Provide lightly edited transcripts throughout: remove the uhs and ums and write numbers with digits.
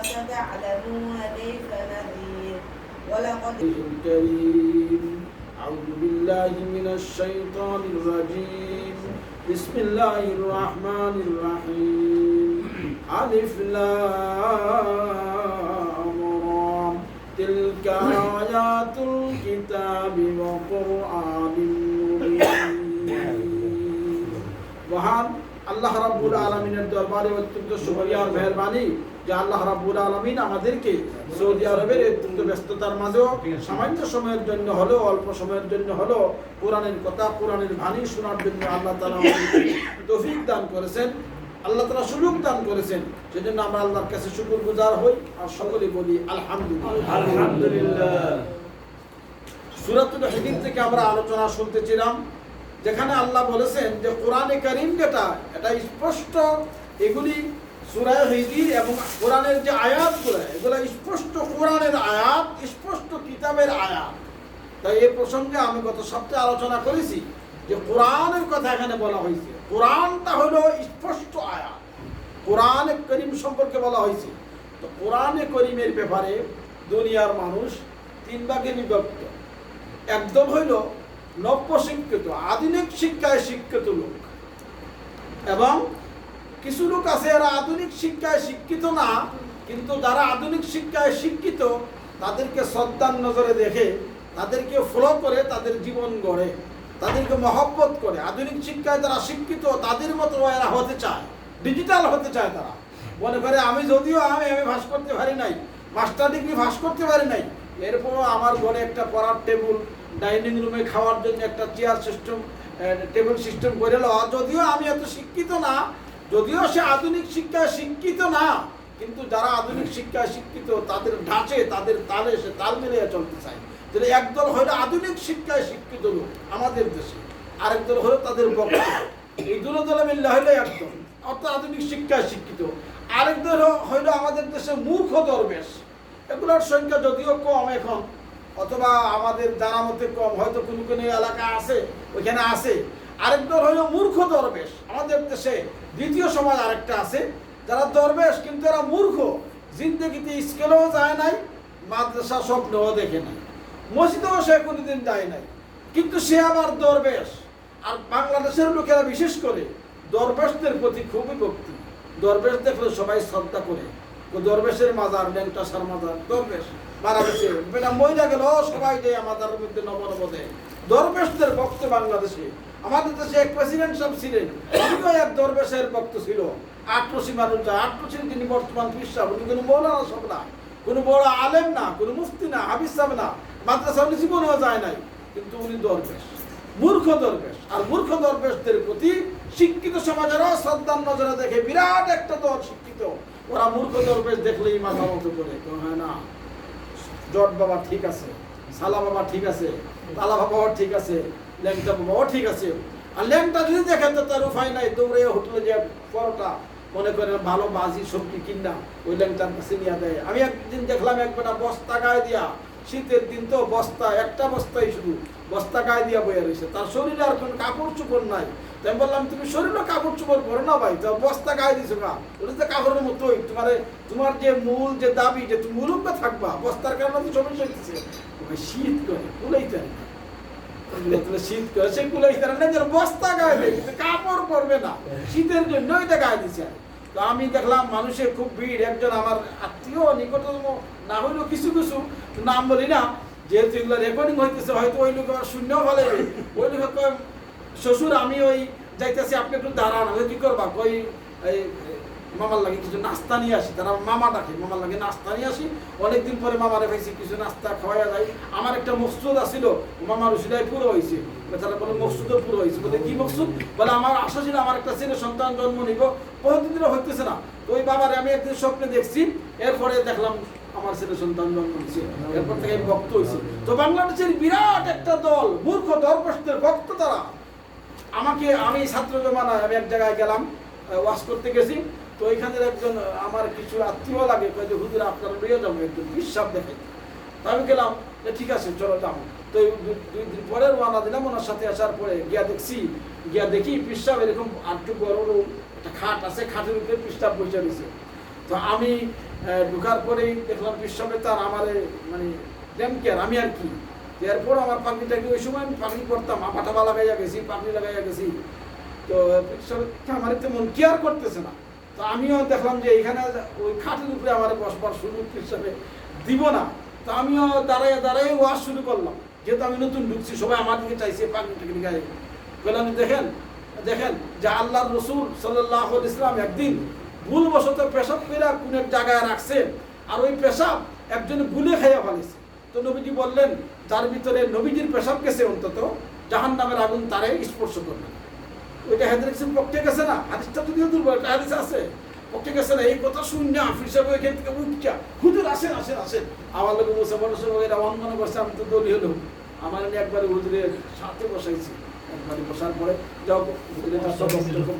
فستعلمون كيف نذير ولقد الكريم أعوذ بالله من الشيطان الرجيم بسم الله الرحمن الرحيم ألف لام را تلك آيات الكتاب وقرآن مبين وهذا আল্লাহ রাব্বুল আলামিনের দরবারে অত্যন্ত শুকরিয়া আর মেহেরবানি যে আল্লাহ রাব্বুল আলামিন আমাদেরকে সৌদি আরবের অত্যন্ত ব্যস্ততার মাঝেও সামান্য সময়ের জন্য হলেও অল্প সময়ের জন্য হলেও কোরআনের কথা কোরআনের বাণী শোনার জন্য আল্লাহ তাআলা আমাদেরকে তৌফিক দান করেছেন, আল্লাহ তাআলা সুযোগ দান করেছেন। সেজন্য আমরা আল্লাহর কাছে শুকরগুজার হই আর সকলে বলি আলহামদুলিল্লাহ। আলহামদুলিল্লাহ। সূরাতুল হিজর থেকে আমরা আলোচনা শুনতেছিলাম, যেখানে আল্লাহ বলেছেন যে কোরআনে কারীম যেটা এটা স্পষ্ট, এগুলি সূরা হিজর এবং কোরআনের যে আয়াতগুলো এগুলো স্পষ্ট কোরআনের আয়াত, স্পষ্ট কিতাবের আয়াত। তাই এই প্রসঙ্গে আমি গত সপ্তাহে আলোচনা করেছি যে কোরআনের কথা এখানে বলা হয়েছে। কোরআনটা হলো স্পষ্ট আয়াত, কোরআনে কারীম সম্পর্কে বলা হয়েছে। তো কোরআনে কারীমের ব্যাপারে দুনিয়ার মানুষ তিন ভাগে বিভক্ত। একদম হইল নব্য শিক্ষিত, আধুনিক শিক্ষায় শিক্ষিত লোক, এবং কিছু লোক আছে এরা আধুনিক শিক্ষায় শিক্ষিত না, কিন্তু যারা আধুনিক শিক্ষায় শিক্ষিত তাদেরকে শ্রদ্ধার নজরে দেখে, তাদেরকে ফলো করে, তাদের জীবন গড়ে, তাদেরকে মহব্বত করে। আধুনিক শিক্ষায় যারা শিক্ষিত তাদের মতো এরা হতে চায়, ডিজিটাল হতে চায়। তারা মনে করে আমি যদিও আমি ভাস করতে পারি নাই, মাস্টার ডিগ্রি ভাস করতে পারি নাই, এরপরও আমার ঘরে একটা পড়ার টেবিল, ডাইনিং রুমে খাওয়ার জন্য একটা চেয়ার সিস্টেম, টেবিল সিস্টেম করে লো। যদিও আমি এত শিক্ষিত না, যদিও সে আধুনিক শিক্ষায় শিক্ষিত না, কিন্তু যারা আধুনিক শিক্ষায় শিক্ষিত তাদের ঢাঁচে, তাদের তালে সে তাল মিলিয়ে চলতে চায়। তাহলে একদল হলো আধুনিক শিক্ষায় শিক্ষিত লোক আমাদের দেশে, আরেক দল হলো তাদের বক্তা। এই দুটো দলে মিললে হলো একদল, অর্থাৎ আধুনিক শিক্ষায় শিক্ষিত। আরেক দল হইলো আমাদের দেশে মূর্খ দরবেশ। এগুলোর সংখ্যা যদিও কম এখন, অথবা আমাদের জানা মতে কম, হয়তো কোনো কোনো এলাকা আছে ওইখানে আছে। আরেক দল হইল মূর্খ দরবেশ। আমাদের দেশে দ্বিতীয় সমাজ আরেকটা আছে যারা দরবেশ, কিন্তু এরা মূর্খ, জিন্দগিতে স্কুলেও যায় নাই, মাদ্রাসা স্বপ্নও দেখে নাই, মসজিদেও সে কোনোদিন যায় নাই, কিন্তু সে আবার দরবেশ। আর বাংলাদেশের লোকেরা বিশেষ করে দরবেশদের প্রতি খুবই ভক্তি। দরবেশ দেখলে সবাই শ্রদ্ধা করে। দরবেশের মাজার, ল্যাংটাসার মাজার, দরবেশ মারা গেছে, বেটা মহিলা গেল, সবাই দেয় মাজারের মধ্যে নবনব দেয়। দরবেশদের ভক্ত বাংলাদেশে। আমাদের দেশে এক প্রেসিডেন্ট সাহেব ছিলেন, উনিও এক দরবেশের ভক্ত ছিল। আটরশি মানুষ যায়, আটরশি তিনি বর্তমান পীর সাহেব, উনি কোনো মৌলানা সাহেব না, কোনো বড় আলেম না, কোনো মুফতি না, হাফিজ সাহেব না, মাদ্রাসা উনি জীবনেও যায় নাই, কিন্তু উনি দরবেশ, মূর্খ দরবেশ। আর মূর্খ দরবেশদের প্রতি শিক্ষিত সমাজেরও শ্রদ্ধার নজরে দেখে বিরাট একটা দল শিক্ষিত, ওরা মূর্খ দরবেশ দেখলেই মাথা মতো করে, হ্যাঁ না, জট বাবা ঠিক আছে, সালা বাবা ঠিক আছে, তালা বাবাও ঠিক আছে, ল্যাংটা বাবাও ঠিক আছে। আর ল্যাংটা যদি দেখেন তো তার উপায় নাই, দৌড়ে হোটেলে যে পরোটা মনে করেন ভালো বাজি সবজি কিনা ওই ল্যাংটার কাছে নিয়ে দেয়। আমি একদিন দেখলাম একবেটা বস্তা গায়ে দিয়া, শীতের দিন তো বস্তা, একটা বস্তাই শুধু বস্তা গায়ে দিয়া বয়ে রয়েছে, তার শরীরে আর কোনো কাপড় চোপড় নাই। তাই আমি বললাম তুমি শরীরে কাপড় চোপড় পরো না ভাই, তো বস্তা গায়ে দিছো গা, ওটা তো কাপড়ের মতোই। তোমার যে মূল যে দাবি যে তুমি মুরুব্বা থাকবা, বস্তার কারণে তো সমস্যা হইতেছে। শীত করে কুলাইতে শীত করে সে কুলাইতে না, বস্তা গায়ে দেয়, কাপড় পরবে না, শীতের জন্য এটা গায়ে দিচ্ছে। তো আমি দেখলাম মানুষের খুব ভিড়। একজন আমার আত্মীয় নিকটতম না হইলেও কিছু কিছু নাম বলি না, যেহেতু এগুলো রেকর্ডিং হইতেছে, হয়তো ওই লোক শূন্যও ভালো, ওই লোক শ্বশুর আমি ওই যাইতেছি, আপনি একটু দাঁড়ান, কি করবা, ওই মামার লাগে কিছু নাস্তা নিয়ে আসি। তারা মামা ডাকে, মামার লাগে নাস্তা নিয়ে আসি। অনেকদিন পরে মামারে পাইছি, কিছু নাস্তা খাওয়াইয়া যায়। আমার একটা মকসুদ আসছিল, মামার উসিলায় পুরো হয়েছে। তারা বলে মকসুদও পুরো হয়েছে। বলে কি মকসুদ? বলে আমার আশা ছিল আমার একটা ছেলে সন্তান জন্ম নিব, বহুদিন ধরে হইতেছে না। তো ওই বাবারে আমি একদিন স্বপ্নে দেখছি, এরপরে দেখলাম আমার ছেলে সন্তান জন্ম নিচ্ছে, এরপর থেকে আমি ভক্ত হয়েছি। তো বাংলাদেশের বিরাট একটা দল মূর্খ দরবেশদের ভক্ত তারা। আমি ছাত্র জমানায় আমি এক জায়গায় গেলাম, ওয়াজ করতে গেছি। তো ওইখানের একজন আমার কিছু আত্মীয় লাগে, যে হুজুর আপনারা লইয়া যাবো একজন বিশ্বাস দেখে। তো আমি গেলাম, ঠিক আছে চলো যাবো। তো 2 দিন পরে রওনা দিলাম। ওনার সাথে আসার পরে গিয়া দেখি পিসাব এরকম আটটু বড় একটা খাট আছে, খাটের উপরে পিসাব বসে রয়েছে। তো আমি ঢুকার পরেই দেখলাম পিসাবে তার আমার মানে ড্যামকেয়ার আমি আর কি, এরপর আমার পাগড়িটাকে ওই সময় আমি পাগড়ি করতাম, পাঠাবা লাগাইয়া গেছি, পাগড়ি লাগাইয়া গেছি। তো পিসাবে আমার তেমন কেয়ার করতেছে না। তো আমিও দেখলাম যে এখানে ওই খাটের উপরে আমার বসবার সুযোগ হিসাবে দিব না। তো আমিও দাঁড়াইয়া দাঁড়াই ওয়াজ শুরু করলাম, যেহেতু আমি নতুন ঢুকছি, সবাই আমার দিকে চাইছে পাগড়িটাকে গায়ে। বললাম দেখেন দেখেন যে আল্লাহর রসুল সাল্লাল্লাহু আলাইহি ওয়াসাল্লাম একদিন ভুলবশত পেশাব করে কোন এক জায়গায় রাখছেন, আর ওই পেশাব একজন গুলে খাইয়া ফেলেছে। তো নবীজি বললেন যার ভিতরে নবীজির পেশাব গেছে অন্তত জাহান্নামের আগুন তারে স্পর্শ করবে। ওইটা হাদিসের পক্ষে গেছে না, হাদিসটা যদিও দুর্বল, একটা হাদিস আছে পক্ষে গেছে না। এই কথা শুনে আফির সাহেব ওইখান থেকে উঠছা হুজুর আসেন আসেন আসেন, আমার লোক মুসলমানের সঙ্গে এরা মনে করছে আমি তো দলীয় লোক, আমার একবারে হুজুরের সাথে বসাইছি। একবারে বসার পরে যাও হুজুরের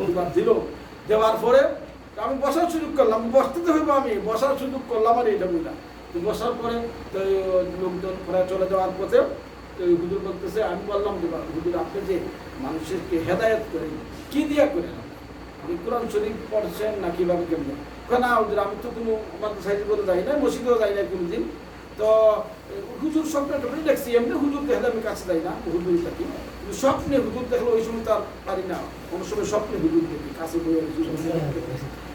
পরিবার দিল, দেওয়ার পরে আমি বসার সুযোগ করলাম, বসতে তো হইব, আমি বসার সুযোগ করলাম আর এইটা বুঝলাম। তো বসার পরে তো লোকজন প্রায় চলে যাওয়ার পথে তো হুজুর বলতেছে, আমি বললাম যে হুজুর আপনি যে মানুষকে হেদায়ত করেন কি দিয়া করেন, আপনি কোরআন শরীফ পড়ছেন না কিভাবে কেমন? না হুজুর আমি তো কোনো মাদ্রাসায় করে যাই না, মসজিদেও যাই না কোনোদিন। তো হুজুর স্বপ্নটা দেখছি, এমনি হুজুর দেখলে আমি কাছে যাই না, হুজুর থাকি, কিন্তু স্বপ্নে হুজুর দেখলে ওই সময় তার পারি না, কোনো সময় স্বপ্নে হুজুর দেখি কাছে বই,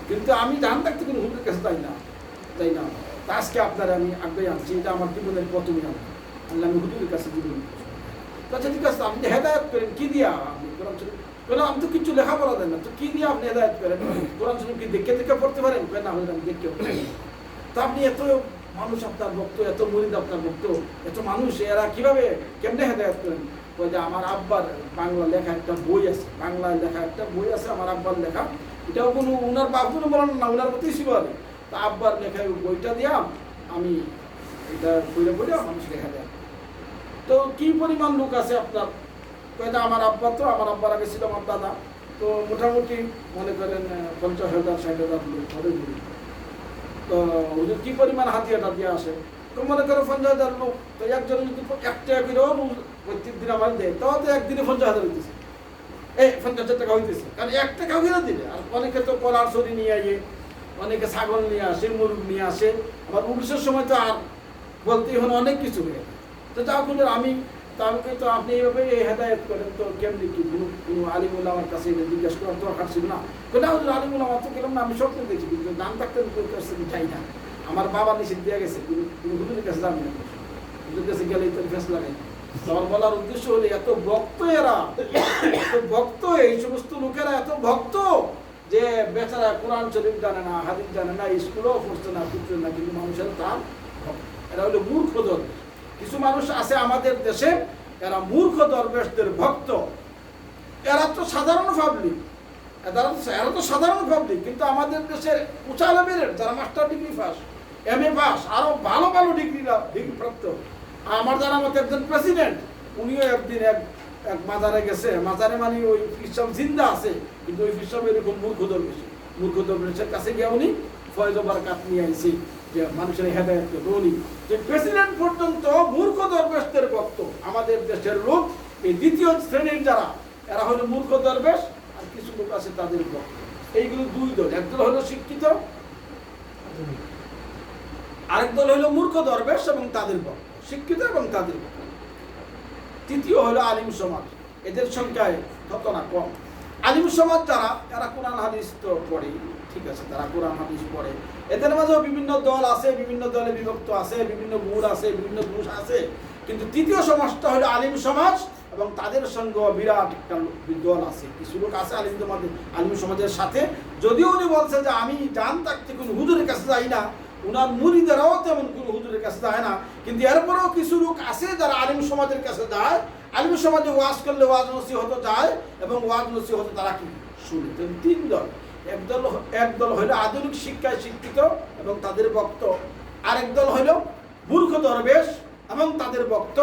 কিন্তু আমি জান থাকতে কোনো হুজুরের কাছে যাই না তাই না। তা আজকে আপনারা আমি আগে আনছি, এটা আমার জীবনের প্রথমে আনলাম, আমি হুজুরের কাছে জীবন। আচ্ছা ঠিক আছে, আপনি হেদায়ত করেন কি দিয়া? আপনি কোরআন শরীফ আমি তো কিছু লেখাপড়া দেন না, তো কি দিয়ে আপনি হেদায়ত করেন? কোরআন শরীফ কি দেখে দেখে পড়তে পারেন? না হলে আমি দেখে। তা আপনি এত মানুষ আপনার ভক্ত, এত মুরিদ আপনার ভক্ত, এত মানুষ, এরা কিভাবে কেমনে হেদায়ত করেন? ওই যে আমার আব্বার বাংলা লেখা একটা বই আছে, বাংলায় লেখা একটা বই আছে আমার আব্বার লেখা, এটাও কোনো উনার বাপগুলো বলেন না, উনার মতোই ছিল আর। তা আব্বার লেখা বইটা দিয়া আমি এটা বইটা বলে মানুষকে হেদায়ত। তো কি পরিমাণ লোক আছে আপনার? কয়টা আমার আব্বা, তো আমার আব্বার আগে ছিল আমার দাদা, তো মোটামুটি মনে করেন 50,000 60,000 লোক হবে। তো হুজুর কি পরিমাণ হাতিয়াটা দিয়ে আসে, তো মনে করো 50,000 লোক, তো একজন যদি 1 টাকা করেও প্রত্যেক দিন আমার দেয়, তাও তো একদিনে 50,000 হইতেছে, এই 50,000 টাকা হইতেছে, কারণ 1 টাকা কিনা দিলে। আর অনেকে তো কলার ছড়ি নিয়ে আইয়ে, অনেকে ছাগল নিয়ে আসে, মুরগ নিয়ে আসে, আবার উরুষের সময় তো আর বলতেই হলো অনেক কিছু হয়ে। তো যা বলে আমি তাকে তো আপনি এইভাবে হেদায়ত করেন, তো কেমনি কি কোনো আলিমুল্লাহ আমার কাছে জিজ্ঞেস করার দরকার ছিল না? না হুজুর আলিমুল্লাহ আমার তো গেলাম না, আমি স্বপ্নে দেখছি, কিন্তু দাম থাকতে চাই না, আমার বাবা নিষেধ দিয়ে গেছে, কোনো হুজুরের কাছে যাবি না, হুজুরের কাছে গেলেই তো ফেস লাগাই। আমার বলার উদ্দেশ্য হলে এত ভক্ত এরা, এত ভক্ত, এই সমস্ত লোকেরা এত ভক্ত যে বেচারা কোরআন শরীফ জানে না, হাদিস জানে না, স্কুলেও পড়ছে না, কিছু না, কিন্তু মানুষের তার এরা হলো মূর্খ দরবেশ। কিছু মানুষ আছে আমাদের দেশে, এরা মূর্খ দরবেশদের ভক্ত, এরা তো সাধারণ পাবলিক, এরা তো সাধারণ পাবলিক, কিন্তু আমাদের দেশের উঁচা লেভেলের যারা master degree pass, MA pass, আরো ভালো ভালো ডিগ্রি প্রাপ্ত। আমার জানা মতো একজন প্রেসিডেন্ট, উনিও একদিন এক মাজারে গেছে, মাজারে মানে ওই ফিরসাব জিন্দা আছে, কিন্তু ওই ফিরসাব এরকম মূর্খ দরবেশের কাছে গিয়ে উনি ফয়েজ ও বারাকাত নিয়ে আইছে, যে মানুষের হেদায়েত করবে। উনি যে প্রেসিডেন্ট পর্যন্ত মূর্খ দরবেশদের ভক্ত। আমাদের দেশের লোক এই দ্বিতীয় শ্রেণীর যারা, এরা হলো মূর্খ দরবেশ, আর কিছু লোক আছে তাদের ভক্ত। এইগুলো দুই দল, একদল হলো শিক্ষিত, আরেক দল হলো মূর্খ দরবেশ এবং তাদের ভক্ত, শিক্ষিত এবং তাদের ভক্ত। তৃতীয় হলো আলিম সমাজ, এদের সংখ্যায় তত না কম। আলিম সমাজ যারা, এরা কোরআন হাদিস তো পড়ে, ঠিক আছে, তারা কোরআন হাদিস পড়ে, এদের মাঝেও বিভিন্ন দল আছে, বিভিন্ন দলে বিভক্ত আছে, বিভিন্ন গুণ আছে, বিভিন্ন দোষ আছে, কিন্তু তৃতীয় সমাজটা হলো আলিম সমাজ এবং তাদের সঙ্গে বিরাট একটা দল আছে। কিছু লোক আছে আলিম সমাজের সাথে, যদিও উনি বলছে যে আমি জান থাকতে কোনো হুজুরের কাছে যাই না, উনার মুরিদেরাও তেমন কোনো হুজুরের কাছে যায় না, কিন্তু এরপরেও কিছু লোক আছে যারা আলিম সমাজের কাছে যায়, আলিম সমাজে ওয়াজ করলে ওয়াজ নসিহত যায় এবং ওয়াজ নসিহত তারা কি শুনে। তিন দল, এক দল হইল আধুনিক শিক্ষায় শিক্ষিত এবং তাদের ভক্ত, আরেক দল হইল মূর্খ দরবেশ এবং তাদের ভক্ত,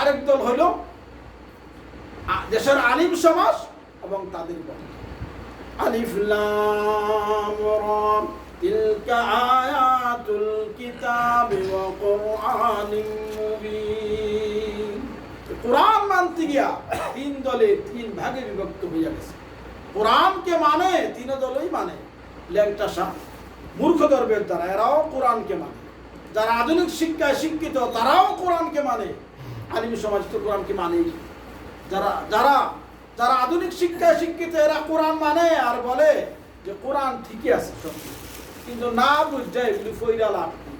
আরেক দল হইল দেশের আলিম সমাজ এবং তাদের ভক্ত। আলিফ লাম রা তিলকা আয়াতুল কিতাবি ওয়া কুরআনিন মুবিন। কোরআন মানতে গিয়া তিন দলে তিন ভাগে বিভক্ত হইয়া গেছে। কোরআনকে মানে তিন দলই মানে, ল্যাংটা সাপ, মূর্খ দরবেশ যারা এরাও কোরআনকে মানে, যারা আধুনিক শিক্ষায় শিক্ষিত তারাও কোরআনকে মানে, আলিম সমাজ তো কোরআনকে মানেই। যারা যারা যারা আধুনিক শিক্ষায় শিক্ষিত এরা কোরআন মানে আর বলে যে কোরআন ঠিকই আছে সব, কিন্তু না বুঝা এগুলি ফইরা লাভ কি,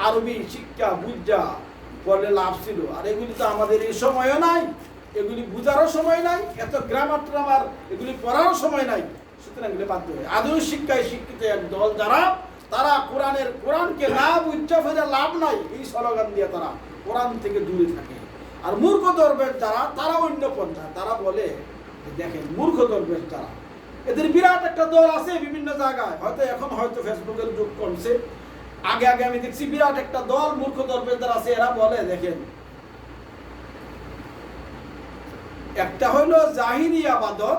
আরবি শিক্ষা বুঝা পড়লে লাভ ছিল। আর এগুলি তো আমাদের এই সময়ও নাই, এগুলি বুঝারও সময় নাই, এত গ্রামার ট্রামার এগুলি পড়ারও সময় নাই। সুতরাং এগুলি বাধ্য হয় আধুনিক শিক্ষায় শিক্ষিত এক দল যারা তারা কোরআনকে না বুঝা ফেলে লাভ নাই এই স্লোগান দিয়ে তারা কোরআন থেকে দূরে থাকে। আর মূর্খ দরবেশ যারা তারা অন্য পন্থা, তারা বলে দেখেন মূর্খ দরবেশ যারা, এদের বিরাট একটা দল আছে বিভিন্ন জায়গায়, হয়তো ফেসবুকের যুগ কমছে, আগে আমি দেখছি বিরাট একটা দল মূর্খ দরবেশ যারা আছে, এরা বলে দেখেন একটা হলো জাহিরি আবাদত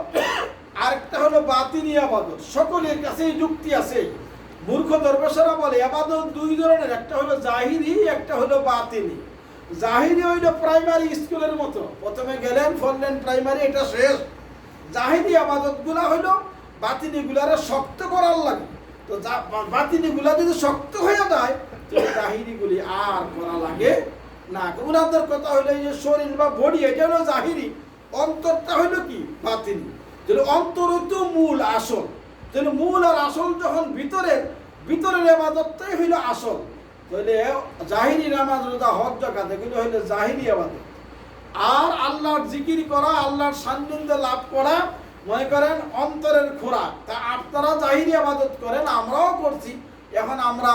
আর একটা হলো বাতিনি আবাদত, সকলের কাছে যুক্তি আছে। মূর্খ দরবেশেরা বলে আবাদত দুই ধরনের, একটা হলো জাহিরি একটা হলো বাতিনি। জাহিরি হইল প্রাইমারি স্কুলের মতো, প্রথমে গেলেন পড়লেন প্রাইমারি, এটা শেষ। জাহিরি আবাদত গুলা হইল বাতিনি গুলারে শক্ত করার লাগে, তো বাতিনি গুলা যদি শক্ত হয়ে যায় জাহিরি গুলি আর করা লাগে না। ওনাদের কথা হইলো এই যে শরীর বা বডি এটা হলো জাহিরি, অন্তরটা হইলো কি বাতিনি। অন্তর তো মূল আসল, মূল আর আসল যখন ভিতরের আবাদতটাই হইলো আসল। তাহলে জাহিরি নামাজ রোজা হজ যাকাত এগুলো হইলো জাহিরি আবাদত। আর আল্লাহর জিকির করা, আল্লাহর সান্নিধ্য লাভ করা মনে করেন অন্তরের খোরাক। তা আপনারা জাহিরি আবাদত করেন, আমরাও করছি, এখন আমরা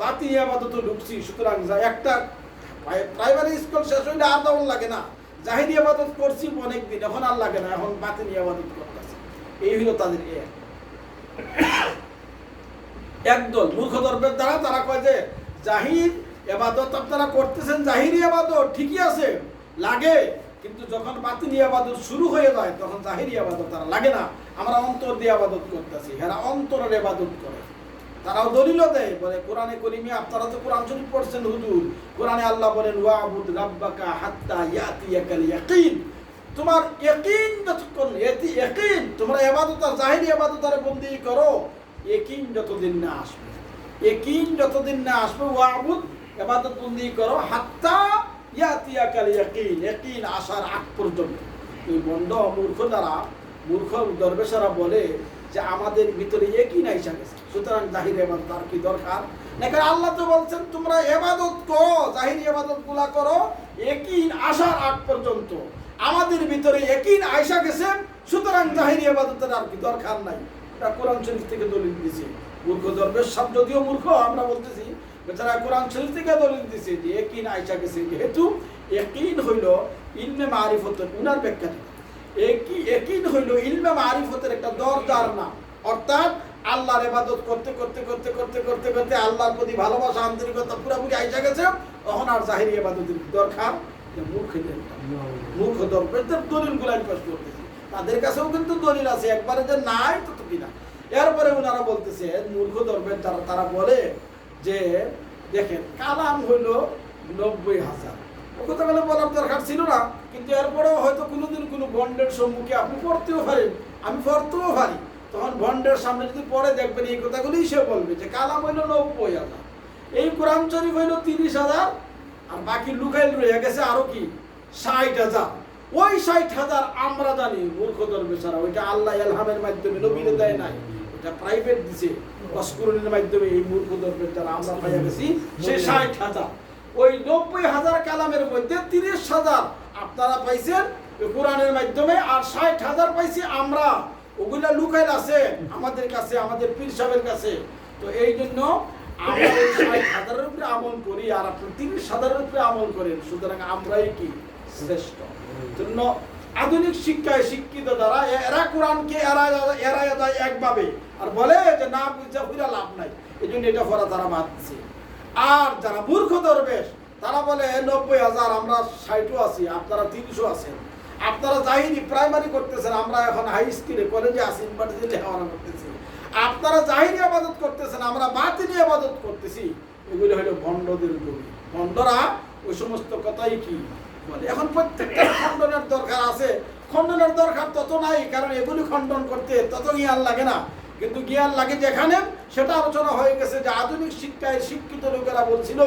বাতিনি আবাদতে ঢুকছি। সুতরাং একটা প্রাইমারি স্কুল শেষ হইলে আর তেমন লাগে না, জাহিরি আবাদত করছি অনেকদিন, এখন আর লাগে না, এখন বাতিনি আবাদত করতেছে। এই হলো তাদের একদল মূর্খ দরবেশ দ্বারা তারা কয় যে জাহির আবাদত আপনারা করতেছেন, জাহিরি আবাদত ঠিকই আছে লাগে, কিন্তু যখন বাতিনি আবাদত শুরু হয়ে যায় তখন জাহিরি আবাদত তারা লাগে না, আমরা অন্তর দিয়ে আবাদত করতেছি। এরা অন্তরের আবাদত করে, তারাও দলিল দেয়, বলে কোরআনে করিমে আপনারা তো কোরআন শরীফ পড়ছেন হুজুর, কোরআনে আল্লাহ বলেন ওয়াবুদ রাব্বাকা হাত্তা ইয়াতিয়াকাল ইয়াকিন, তোমার ইয়াকিন যতক্ষণ ইয়াকিন তোমরা ইবাদত আর জাহিরি ইবাদত আর বন্দী করো, ইয়াকিন যতদিন না আসবে, ইয়াকিন যতদিন না আসবে ওয়াবুদ ইবাদত বন্দী করো হাত্তা ইয়াতিয়াকাল ইয়াকিন, ইয়াকিন আসার আগ পর্যন্ত। এই বন্ধ মূর্খ দরবেশেরা বলে যে আমাদের ভিতরে ইয়াকিন আইসা গেছে, সুতরাং জাহিরি ইবাদত আর কি দরকার না। কারণ আল্লাহ তো বলছেন তোমরা ইবাদত করো, জাহিরি ইবাদত গুলা করো ইয়াকিন আসার আগ পর্যন্ত। আমাদের ভিতরে ইয়াকিন আইসা গেছে, সুতরাং জাহিরি ইবাদতের আর কি দরকার নাই। এটা কোরআন শরীফ থেকে দলিল দিয়েছে। মূর্খ দরবেশ সব যদিও মূর্খ আমরা বলতেছি, বেচারা কোরআন শরীফ থেকে দলিল দিয়েছে যে ইয়াকিন আইসা গেছে, যেহেতু ইয়াকিন হইল ইলমে মারিফতের, উনার ব্যাখ্যা ইয়াকিন হইল ইলমে মারিফতের একটা দরজার নাম। অর্থাৎ আল্লাহর ইবাদত করতে করতে করতে করতে করতে করতে আল্লাহর প্রতি ভালোবাসা আন্তরিকতা পুরোপুরি আইসা গেছে, তখন আর জাহিরি ইবাদতের দরকার। মূর্খ দরবেশদের দলিলগুলো আমি পেশ করতেছি, তাদের কাছেও কিন্তু দলিল আছে, একবারে যে নাই তত কিনা। এরপরে ওনারা বলতেছে মূর্খ দরবেশ যারা, তারা বলে যে দেখেন কালাম হইল 90,000, ও কথা বলে বলার দরকার ছিল না, কিন্তু এরপরেও হয়তো কোনোদিন কোনো বন্ডের সম্মুখে আপনি পড়তেও পারেন, আমি পড়তেও পারি, তখন বন্ডের সামনে যদি পড়ে দেখবেন এই কথাগুলোই সে বলবে যে কালাম হইল 90,000, এই কোরআন শরীফ হইল 30,000, আর বাকি লুকাইল রয়ে গেছে আরো কি 60,000। ওই 60,000 আমরা জানি মূর্খ দরবেশেরা, ওইটা আল্লাহ ইলহামের মাধ্যমে নবীরে দেয় নাই, এটা প্রাইভেট দিছে অস্কুরণের মাধ্যমে। এই মূর্খ দরবেশ যারা আমরা পাইয়া গেছি সেই 60,000, ওই 90,000 কালামের মধ্যে 30,000 আপনারা পাইছেন কোরআনের মাধ্যমে, আর 60,000 পাইছি আমরা, ওগুলা লুকাইল আছে আমাদের কাছে, আমাদের পীর সাহেবের কাছে। তো এই জন্য আমরা ওই 60,000-এর উপরে আমল করি, আর আপনি 30,000-এর উপরে আমল করেন, সুতরাং আমরাই কি শ্রেষ্ঠ। জন্য আধুনিক শিক্ষায় শিক্ষিত যারা এরা কোরআনকে এড়ায় যায় একভাবে, আর বলে যে না বুঝা হইরা লাভ নাই, এই জন্য এটা পড়া তারা বাদ দিচ্ছে। আর যারা মূর্খ দরবেশ তারা বলে 90,000, আমরা 60ও আছি, আপনারা 30ও আছেন, আপনারা জাহিরি প্রাইমারি করতেছেন, আমরা এখন হাই স্কুলে কলেজে আছি, ইউনিভার্সিটি লেখাপড়া করতেছি, আপনারা জাহিরি ইবাদত করতেছেন, আমরা বাতিনি ইবাদত করতেছি। এগুলো হলো ভণ্ডদের দলিল। ভণ্ডরা ওই সমস্ত কথাই কি বলে। এখন প্রত্যেকটা খণ্ডনের দরকার আছে, খণ্ডনের দরকার তত নাই, কারণ এগুলি খণ্ডন করতে তত জ্ঞান লাগে না। কিন্তু জ্ঞান লাগে যেখানে, সেটা আলোচনা হয়ে গেছে যে আধুনিক শিক্ষায় শিক্ষিত লোকেরা বলছিল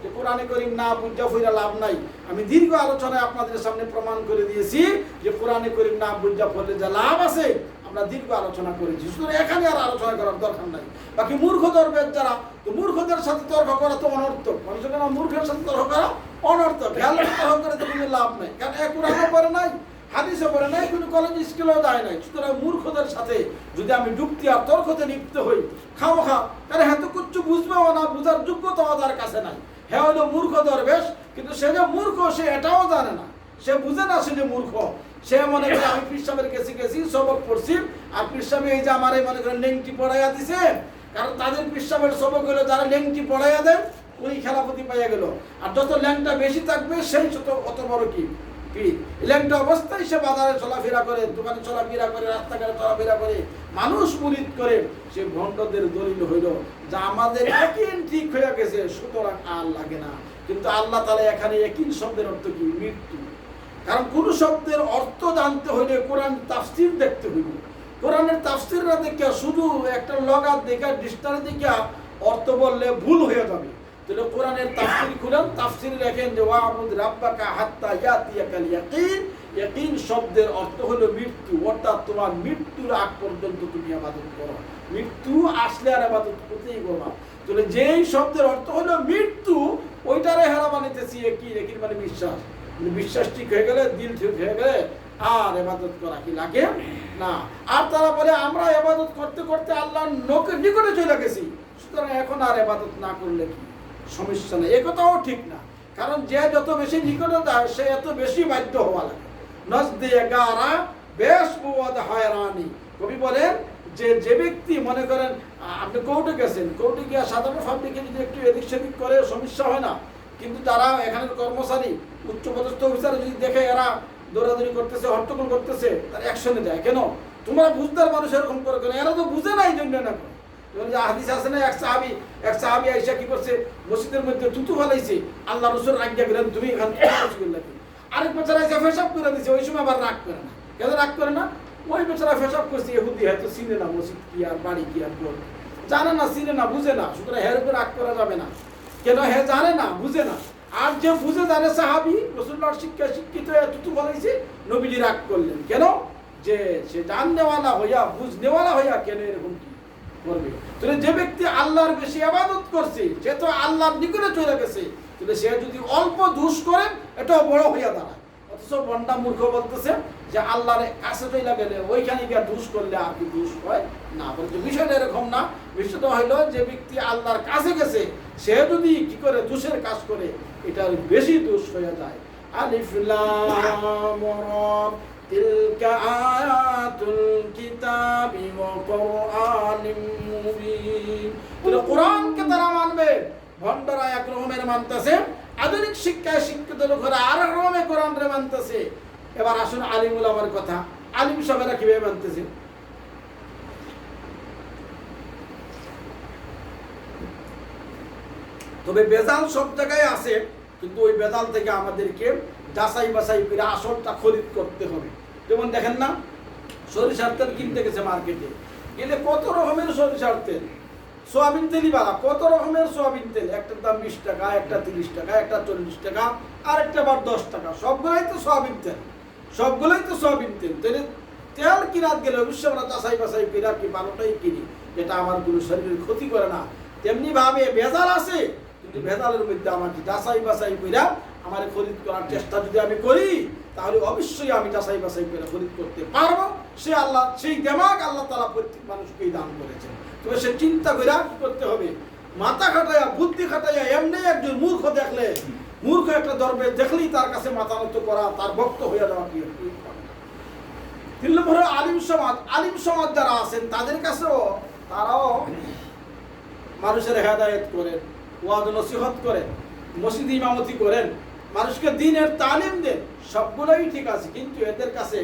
যে কোরআনে কারীম না বুঝা ফিরা লাভ নাই। আমি দীর্ঘ আলোচনায় আপনাদের সামনে প্রমাণ করে দিয়েছি যে কোরআনে কারীম না বুঝা ফলে যা লাভ আছে আমরা দীর্ঘ আলোচনা করেছি। সুতরাং এখানে আর আলোচনা করার দরকার নাই। বাকি মূর্খ দরবেশ যারা, তো মূর্খদের সাথে তর্ক করা তো অনর্থক। মানুষের মূর্খের সাথে তর্ক করা অনর্থক। খেয়াল তর্ক করে তো কোনো লাভ নাই, কারণ এক কোরআনও পড়ে নাই, হাদিসও পড়ে নাই, কোনো কলেজ স্কুলেও যায় নাই। সুতরাং মূর্খদের সাথে যদি আমি যুক্তি আর তর্কতে লিপ্ত হই, খাও কারণ হ্যাঁ তো কিচ্ছু বুঝবেও না, বুঝার যোগ্যতাও তার কাছে নাই। হ্যাঁ হলো মূর্খ দরবেশ, কিন্তু সে যে মূর্খ সে এটাও জানে না, সে বুঝে না সে যে মূর্খ। সে মনে করে আমি পীর সাহেবের গেছি সবক পড়ছি, আর পীর সাহেব এই যে আমার মনে করেন লেংটি পড়াইয়া দিছে, কারণ তাদের পীর সাহেবের সবক হলো যারা লেংটি পড়াইয়া দেন ওই খেলাপতি পাইয়া গেল। আর যত ল্যাংটা বেশি থাকবে সেই অত বড় কি পীর। ল্যাংটা অবস্থায় সে বাজারে চলাফেরা করে, দোকানে চলাফেরা করে, রাস্তাঘাটে চলাফেরা করে, মানুষ মুরিদ করে। সে ভণ্ডদের দলিল হইল যা আমাদের ইয়াকিন ঠিক হয়ে গেছে, সুতরাং আর লাগে না। কিন্তু আল্লাহ তাআলা এখানে ইয়াকিন শব্দের অর্থ কি? মৃত্যু। কারণ কোন শব্দের অর্থ জানতে হইলে কোরআন তাফসীর দেখতে হইল। কোরআনের তাফসীর না দেখে শুধু একটা লগাত দেখা ডিকশনারি দেখা অর্থ বললে ভুল হয়ে যাবে। তাহলে কোরআনের তাফসীর খুলেন, তাফসীর লেখেন যে ওয়াবুদ রাব্বাকা হাত্তা ইয়াতিয়াকাল ইয়াকিন। ইয়াকিন শব্দের অর্থ হলো মৃত্যু, অর্থাৎ তোমার মৃত্যুর আগ পর্যন্ত তুমি ইবাদত করো। মৃত্যু আসলে আর ইবাদত করতেই করবা। তাহলে যেই শব্দের অর্থ হলো মৃত্যু, ওইটারে হারা বানাইতেছি ইয়াকিন। ইয়াকিন মানে বিশ্বাস। বিশ্বাস ঠিক হয়ে গেলে, দিল ঠিক হয়ে গেলে আর ইবাদত করা কি লাগে না। আর তারা বলে আমরা ইবাদত করতে করতে আল্লাহর নিকটে চলে গেছি, সুতরাং এখন আর ইবাদত না করলে কি সমস্যা নেই। এ কথাও ঠিক না, কারণ যে যত বেশি নিকটে যায় সে এত বেশি বাধ্য হওয়া লাগে। নজদে গারা বেশ বুয়াদ হায়রানি। কবি বলেন যে যে ব্যক্তি মনে করেন আপনি কোর্টে গেছেন, কোর্টে গিয়ে সাধারণ পাবলিকে যদি একটু এদিক সেদিক করে সমস্যা হয় না, কিন্তু যারা এখানের কর্মচারী উচ্চপদস্থ অফিসার যদি দেখে এরা দৌড়াদৌড়ি করতেছে, হট্টগোল করতেছে, তার অ্যাকশনে যায়। কেন? তোমরা বুঝদার মানুষ এরকম করে কেন? এরা তো বুঝে না, এই জন্য না। হাদিস আছে না, এক সাহাবী আইসা কি করছে, মসজিদের মধ্যে থুতু ফেলাইছে, আল্লাহ রাসূল রাগ গেলেন, তুমি এখান থেকে আরেক বেচারা এসে পেশাব করে দিছে, ওই সময় আবার রাগ করে না। কেন রাগ করে না? ওই বেচারা পেশাব করছে, ইহুদি হয়তো চিনে না মসজিদ কি আর বাড়ি কি আর জানে না, চিনে না, বুঝে না, সুতরাং হের উপর রাগ করা যাবে না। কেন? হে জানে না, বুঝে না। আর যে বুঝে জানে সাহাবী রাসূলুল্লাহর শিক্ষিত হয়ে থুতু ফেলাইছে, নবীজি রাগ করলেন। কেন? যে সে জাননেওয়ালা হইয়া, বুঝনেওয়ালা হইয়া কেন এরকম কি করবে? তাহলে যে ব্যক্তি আল্লাহর বেশি ইবাদত করছে সে তো আল্লাহর নিকটে চলে গেছে। তাহলে সে যদি অল্প দোষ করে এটাও বড় হইয়া দাঁড়ায়। অথচ বন্ডা মূর্খ বলতেছে যে আল্লাহর কাছে চলে গেলে ওইখানে গিয়ে দোষ করলে আর কি দোষ হয় না। বলছে বিষয়টা এরকম না। বিষয়টা হইলো যে ব্যক্তি আল্লাহর কাছে গেছে সে যদি কি করে দোষের কাজ করে, এটা বেশি দোষ হয়ে যায়। আলিফ লাম রা তিলকা আয়াতুল কিতাবি ওয়া কুরআনিম মুবিন। তাহলে কোরআনকে তারা মানবে। ভণ্ডরা এক রকমের মানতেছে, আধুনিক শিক্ষায় শিক্ষিত লোকেরা আর এক রকমের কোরআনরে মানতেছে। এবার আসুন আলিম উলামার কথা। আলিম সাহেবরা কিভাবে মানতেছে? তবে বেজাল সব জায়গায় আছে, কিন্তু ওই বেজাল থেকে আমাদেরকে যাচাই বাছাই করে আসলটা খরিদ করতে হবে। যেমন দেখেন না, সরিষার তেল কিনতে গেছে মার্কেটে, গেলে কত রকমের সরিষার তেল, সোয়াবিন তেলই বালা, কত রকমের সোয়াবিন তেল। একটার দাম 20 টাকা, একটা 30 টাকা, একটা 40 টাকা, আর একটা আবার 10 টাকা। সবগুলাই তো সোয়াবিন তেল, সবগুলাই তো সোয়াবিন তেল। তাহলে তেল কিনাত গেলে অবশ্যই আমরা যাচাই বাছাই করে কি ভালোটাই কিনি, যেটা আমার কোনো শরীরের ক্ষতি করে না। তেমনি ভাবে ভেজাল আছে, কিন্তু ভেজালের মধ্যে আমাকে যাচাই বাছাই করে আমার খরিদ করার চেষ্টা যদি আমি করি, তাহলে অবশ্যই আমি যাচাই বাছাই করে খরিদ করতে পারবো। সে আল্লাহ, সেই দেমাগ আল্লাহ তাআলা প্রত্যেক মানুষকেই দান করেছেন। তবে সে চিন্তা করে কি করতে হবে, মাথা খাটাইয়া বুদ্ধি খাটাইয়া। এমনি একজন মূর্খ দেখলে, মূর্খ একটা দরবেশ দেখলেই তার কাছে মাথা নত করা, তার ভক্ত হয়ে যাওয়া কি তিল্লভরে আলিম সমাজ যারা আছেন তাদের কাছেও তারাও মানুষের হেদায়েত করেন, ওয়াজ নসিহত করেন, মসজিদ ইমামতি করেন, মানুষকে দ্বীনের তালিম দেন, সবগুলোই ঠিক আছে। কিন্তু এদের কাছে,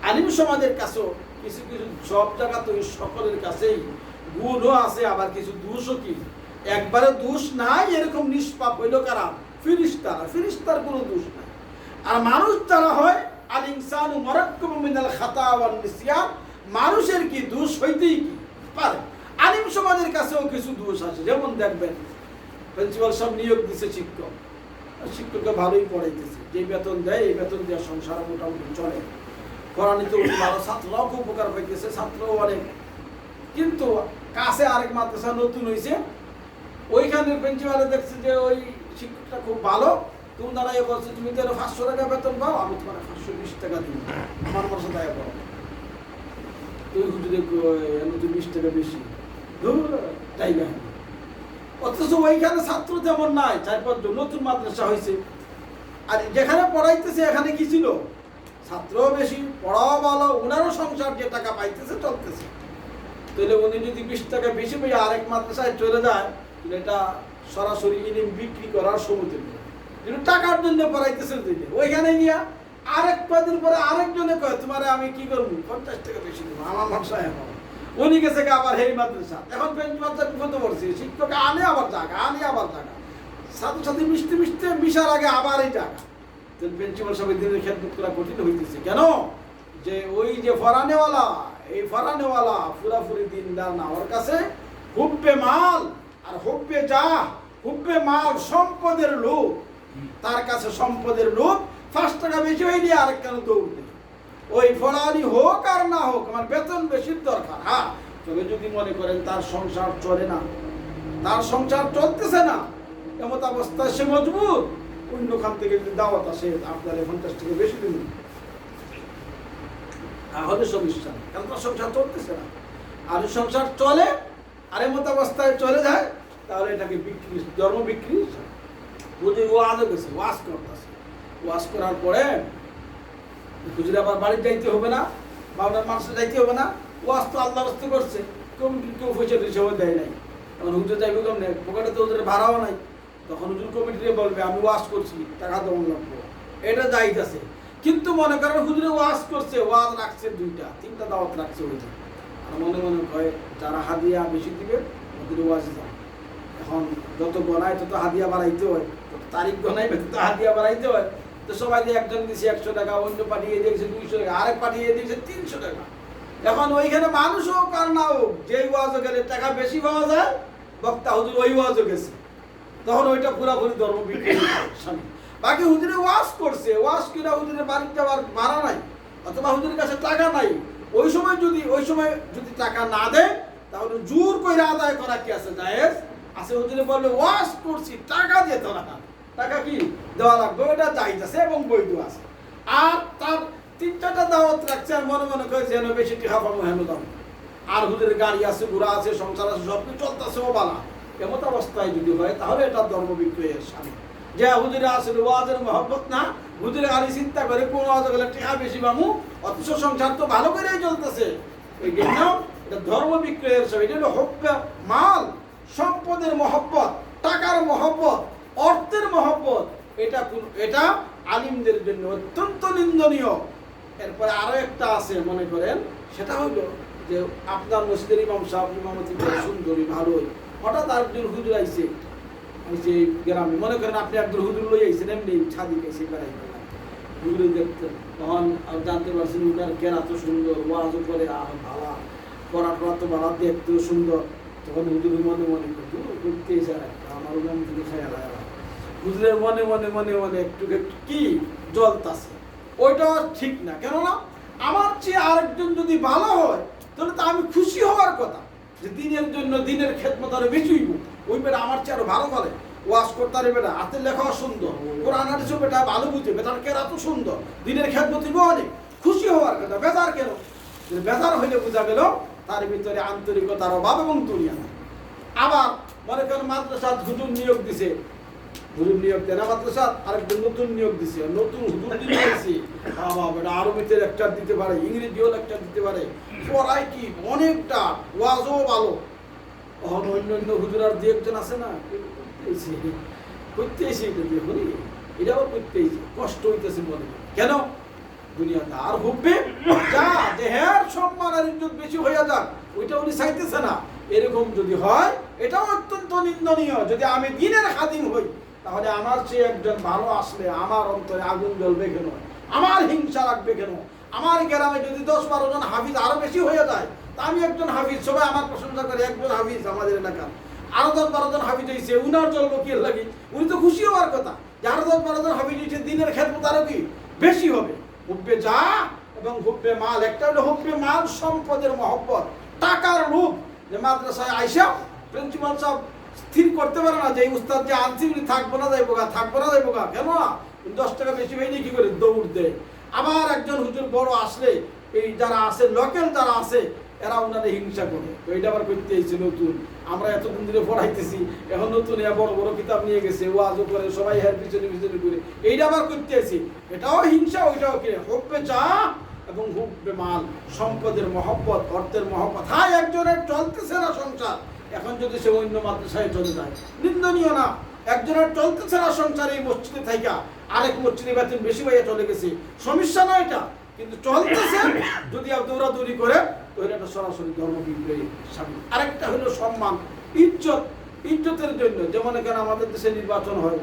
আলিম সমাজের কাছেও কিছু কিছু, সব জায়গাতে সকলের কাছেই গুণও আছে, আবার কিছু দোষও কি একবারে দোষ নাই এরকম নিষ্পাপ হইল কারা? ফিরিস্তারা। ফিরিস্তার কোনো দোষ নাই। আর মানুষ যারা হয় আল ইনসানু মুরাক্কাবুম মিনাল খাতা ওয়ান নিসিয়ান, মানুষের কি দোষ হইতেই কি পারে। আলিম সমাজের কাছেও কিছু দোষ আছে, যেমন দেখবেন প্রিন্সিপাল সব নিয়োগ দিচ্ছে শিক্ষক, শিক্ষককে ভালোই পড়াইতেছে, যে বেতন দেয় এই বেতন দেওয়ার সংসার মোটামুটি চলে, পড়ানিতে ভালো, ছাত্ররাও খুব উপকার পাইতেছে, ছাত্রও অনেক। কিন্তু কাছে আরেক মাদ্রাসা নতুন হয়েছে, ওইখানে প্রিন্সিপালে দেখছে যে ওই শিক্ষকটা খুব ভালো, তুমি দাঁড়াই বলছে তুমি তো 500 টাকা বেতন পাও, আমি তোমার 520 টাকা দিব, আমার বর্ষে দায় পাও, তুই হুজুরে 20 টাকা বেশি তাই না। অথচ ওইখানে ছাত্র তেমন নাই, 4-5 জন, নতুন মাদ্রাসা হয়েছে, আর যেখানে পড়াইতেছে এখানে কি ছিল, ছাত্রও বেশি, পড়াও ভালো, ওনারও সংসার যে টাকা পাইতেছে চলতেছে। তাহলে উনি যদি 20 টাকা বেশি পেয়ে আরেক মাদ্রাসায় চলে যায়, এটা সরাসরি ইলিম বিক্রি করার সমুদ্র, কিন্তু টাকার জন্য পড়াইতেছেন দিনে, ওইখানে নিয়ে আরেক কদিন পরে আরেকজনে কয় তোমার আমি কি করবো, 50 টাকা বেশি দেবো, আমার ভাষায় এখন উনি গেছে আবার হেই মাদ্রাসা, এখন মাদ্রাসা বিপদে পড়ছে, শিক্ষক আনে আবার টাকা, আনে আবার টাকা, সাথে সাথে মিশতে মিশতে মিশার আগে আবার এই টাকা। প্রিন্সিপাল সাহেব দিনের খেদমত করা কঠিন হইতেছে, কেন যে ওই যে ফরানেওয়ালা, এই ফরানেওয়ালা পুরাপুরি দিনদার না, ওর কাছে হুব্বে মাল আর হুব্বে যা, হুব্বে মাল সম্পদের লোভ, তার কাছে সম্পদের লোভ, 5 টাকা বেশি হইলে আরেক কেন দৌড়বে, ওই ফলানি হোক আর না হোক আমার বেতন বেশির দরকার। হ্যাঁ, তবে যদি মনে করেন তার সংসার চলে না, তার সংসার চলতেছে না, এমত অবস্থায় সে মজবুর, অন্যখান থেকে যদি দাওয়াত আসে আপনার 50 টাকা বেশি দিন, তাহলে সমস্যা নেই, কারণ তার সংসার চলতেছে না। আর সংসার চলে আর এমত অবস্থায় চলে যায়, তাহলে এটাকে বিক্রি, ধর্ম বিক্রি। বুঝি ওয়াজও গেছে, ওয়াজ করতেছে, ওয়াজ করার পরে হুজুর আবার বাড়ি যাইতে হবে না, বা ওনার মানুষের যাইতে হবে না, ওয়াজ তো আল্লাহ রাস্তা করছে, কমিটি কেউ পয়সা হিসেবে দেয় নাই, তখন হুজুর যাইবে কেমন, পকেটে তো ওদের ভাড়াও নাই, তখন হুজুর কমিটিরে বলবে আমি ওয়াজ করছি, টাকা দেওয়া লাগবো, এটা দায়িত্ব আছে। কিন্তু মনে করেন হুজুরে ওয়াজ করছে, ওয়াজ রাখছে 2টা-3টা দাওয়াত রাখছে ওইটা, আর মনে মনে হয় যারা হাদিয়া বেশি দিবে ওদের ওয়াজে যাবে, এখন যত গণায় তত হাদিয়া বাড়াইতে হয়, তত তারিখ গণায় তত হাদিয়া বাড়াইতে হয়, তো সবাই দিয়ে একজন দিয়েছে 100 টাকা, অন্য পাঠিয়ে দিয়েছে 200 টাকা, আরেক পাঠিয়ে দিয়েছে 300 টাকা। এখন ওইখানে মানুষ হোক আর না হোক, যেই ওয়াজও গেলে টাকা বেশি পাওয়া যায়, বক্তা হুজুর ওই ওয়াজও গেছে, তখন ওইটা পুরাপুরি ধর্ম বিক্রি। বাকি হুজুরে ওয়াজ করছে, ওয়াজ কিনা হুজুরের বাড়িতে যাওয়ার ভাড়া নাই, অথবা হুজুরের কাছে টাকা নাই, ওই সময় যদি টাকা না দেয়, তাহলে জোর করে আদায় করা কি আছে, জায়েজ আছে। হুজুরে বললে ওয়াজ করছি, টাকা দিয়ে তো না, টাকা কি দেওয়া লাগবে, ওটা জায়েজ আছে এবং বৈধ আছে। আর তার 3-4টা দাওয়াত রাখছে, আর মনে মনে করে যেন বেশি টাকা পাবো হেন দাম, আর হুজুরের গাড়ি আছে, ঘোড়া আছে, সংসার আছে, সব কিছু চলতেছে, ও বালা, এমত অবস্থায় যদি হয় তাহলে এটা ধর্ম বিক্রয়ের সামনে। যে হুজুরে আসলে ওয়াজের মহব্বত না, হুজুরে গাড়ি চিন্তা করে কোন ওয়াজ গেলে টাকা বেশি পাবো, অথচ সংসার তো ভালো করেই চলতেছে, এই জন্য এটা ধর্ম বিক্রয়ের সামনে। এটা হলো হব্বে মাল, সম্পদের মহব্বত, টাকার মহব্বত, অর্থের মহব্বত, এটা আলিমদের জন্য অত্যন্ত নিন্দনীয়। এরপরে আরো একটা আছে মনে করেন, সেটা হলো যে আপনার মসজিদের ইমাম সাহেব ইমামতি করে সুন্দরী ভালোই, হঠাৎ আরেকজন হুজুর আইছে সেই গ্রামে, মনে করেন আপনি একজন হুজুর লই আইছেন এমনি ছাদি গেছে বেড়াই, হুজুরে দেখতেন, তখন জানতে পারছেন উনার কেরা তো সুন্দর, ওয়াজও করে আর ভালো, পড়াটা তো ভালো, দেখতেও সুন্দর, তখন হুজুর মনে মনে করতে আমার নাম থেকে খেয়াল হয়, হুজুরের মনে মনে মনে মনে একটু একটু কি জ্বলতাছে, ওইটা ঠিক না। কেননা আমার চেয়ে আরেকজন যদি ভালো হয়, তাহলে তো আমি খুশি হওয়ার কথা, যে দিনের জন্য দিনের খেদমত আরো বেশি হইব, ওই বেটা আমার চেয়ে আরো ভালো করে ওয়াজ করতে পারে, বেটা হাতের লেখাও সুন্দর, কোরআন হাদিসও বেটা ভালো বুঝে, বেটার কেরা তো সুন্দর, দিনের খেদমত হইব, অনেক খুশি হওয়ার কথা। বেজার কেন? বেজার হইলে বোঝা গেল তার ভিতরে আন্তরিকতার অভাব এবং দুনিয়া। আবার মনে করেন মাদ্রাসা হুজুর নিয়োগ দিছে, হুজুর নিয়োগ দেয় না মাদ্রাসা, আরেকজন নতুন নিয়োগ দিছে, নতুন হুজুর দিয়েছি, বেটা আরবিতে লেকচার দিতে পারে, ইংরেজিও লেকচার দিতে পারে, পড়াই কি অনেকটা, ওয়াজও ভালো। অন্য অন্য হুজুর আর 2-1জন আছে না, করতেছি এটা দেখুন, এটাও করতেছি, কষ্ট হইতেছে মনে, কেন দুনিয়াতে আর হুববে যা দেহের সম্মান আর ইজ্জত বেশি হইয়া যাক, ওইটা উনি চাইতেছে না। এরকম যদি হয় এটাও অত্যন্ত নিন্দনীয়। যদি আমি দিনের খাদিম হই, তাহলে আমার চেয়ে একজন ভালো আসলে আমার অন্তরে আগুন জ্বলবে কেন, আমার হিংসা লাগবে কেন? আমার গ্রামে যদি 10-12 জন হাফিজ আরো বেশি হয়ে যায়, তা আমি একজন হাফিজ, সবাই আমার প্রশংসা করে, একজন হাফিজ আমাদের এলাকার, আরো 10-12 জন হাফিজ হয়েছে, উনার জল কি লাগে, উনি তো খুশি হওয়ার কথা যে আরো 10-12 জন হাফিজ হয়েছে, দিনের খেদমত আরো কি বেশি হবে। হুব্বে যা এবং হুব্বে মাল, একটা হলো হুব্বে মাল, সম্পদের মহব্বত, টাকার লোভ। যে মাদ্রাসায় আইসা প্রিন্সিপাল সাহেব স্থির করতে পারে না যে এই উস্তাদ যে আনছি উনি থাকবো না যাইবো গা, থাকবো না যাইবো গা, কেন না 10 টাকা বেশি হয়নি কি করে দৌড় দেয়। আবার একজন হুজুর বড় আসলে এই যারা আছে লোকাল যারা আছে এরা ওনারে হিংসা করে, তো এটা আবার করতে এসেছে নতুন, আমরা এতদিন ধরে পড়াইতেছি, এখন নতুন বড় বড় কিতাব নিয়ে গেছে, ওয়াজও করে, সবাই হের পিছনে পিছনে করে, এইটা আবার করতে এসেছি, এটাও হিংসা, ওইটাও কে হুব্বে যা এবং হুব্বে মাল, সম্পদের মহব্বত, অর্থের মহব্বত। হ্যাঁ, একজনের চলতেছে না সংসার, এখন যদি সে অন্য মাদ্রাসায় চলে যায় নিন্দনীয় না। একজনের চলতেছে না সংসার এই মসজিদে থাইকা আরেক মসজিদে বেতন বেশি ভাইয়া চলে গেছে, সমস্যা নয় এটা, কিন্তু চলতেছে যদি দৌড়াদৌড়ি করে তাহলে এটা সরাসরি ধর্মবিদ্রোহী সামিল। আরেকটা হলো সম্মান, ইজ্জত, ইজ্জতের জন্য। যেমন এখানে আমাদের দেশে নির্বাচন হয়,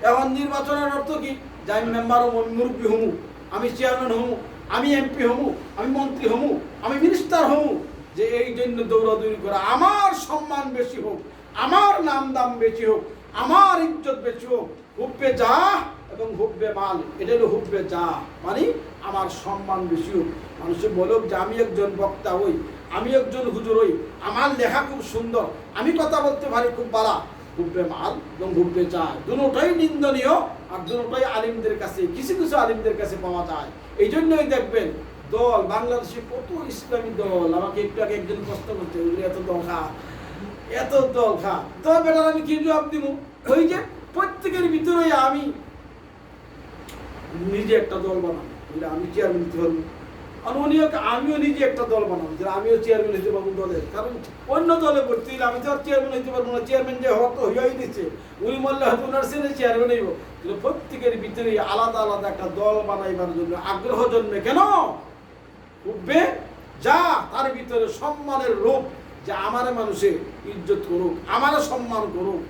এখন নির্বাচনের অর্থ কি, যে আমি মেম্বার হমু, আমি মুরব্বী হমু, আমি চেয়ারম্যান হমু, আমি এমপি হমু, আমি মন্ত্রী হমু, আমি মিনিস্টার হমু, যে এই জন্য দৌড়াদৌড়ি করে আমার সম্মান বেশি হোক, আমার নাম দাম বেশি হোক, আমার ইজ্জত বেশি হোক। হুব্বে যা এবং হুব্বে মাল, এটা হলো হুব্বে যা, মানে আমার সম্মান বেশি হোক, মানুষের বলুক যে আমি একজন বক্তা হই, আমি একজন হুজুর হই, আমার লেখা খুব সুন্দর, আমি কথা বলতে পারি খুব বালা। হুব্বে মাল এবং হুব্বে যা দুটোটাই নিন্দনীয়, আর দুটোটাই আলিমদের কাছে, কিছু কিছু আলিমদের কাছে পাওয়া যায়। এই জন্যই দেখবেন দল, বাংলাদেশে কত ইসলামী দল, আমাকে একটু আগে একজন প্রশ্ন করতে, এত দল খা, এত দল খা, তো বেটার আমি কি জবাব দিব? ওই যে প্রত্যেকের ভিতরে আমি নিজে একটা দল বানাবো, আমি চেয়ারম্যান হতে পারবো, আর উনিও আমিও নিজে একটা দল বানাবো যে আমিও চেয়ারম্যান হতে পারবো দলের, কারণ অন্য দলে ভর্তি হলে আমি তো আর চেয়ারম্যান হতে পারবো না, চেয়ারম্যান যে হওয়ার তো হয়েই দিচ্ছে, উনি বললে হয়তো ওনার ছেলে চেয়ারম্যান হইব, কিন্তু প্রত্যেকের ভিতরে আলাদা আলাদা একটা দল বানাইবার জন্য আগ্রহ জন্মে। কেন? উঠবে যা, তার ভিতরে সম্মানের লোভ, যে আমার মানুষে ইজ্জত করুক, আমার সম্মান করুক,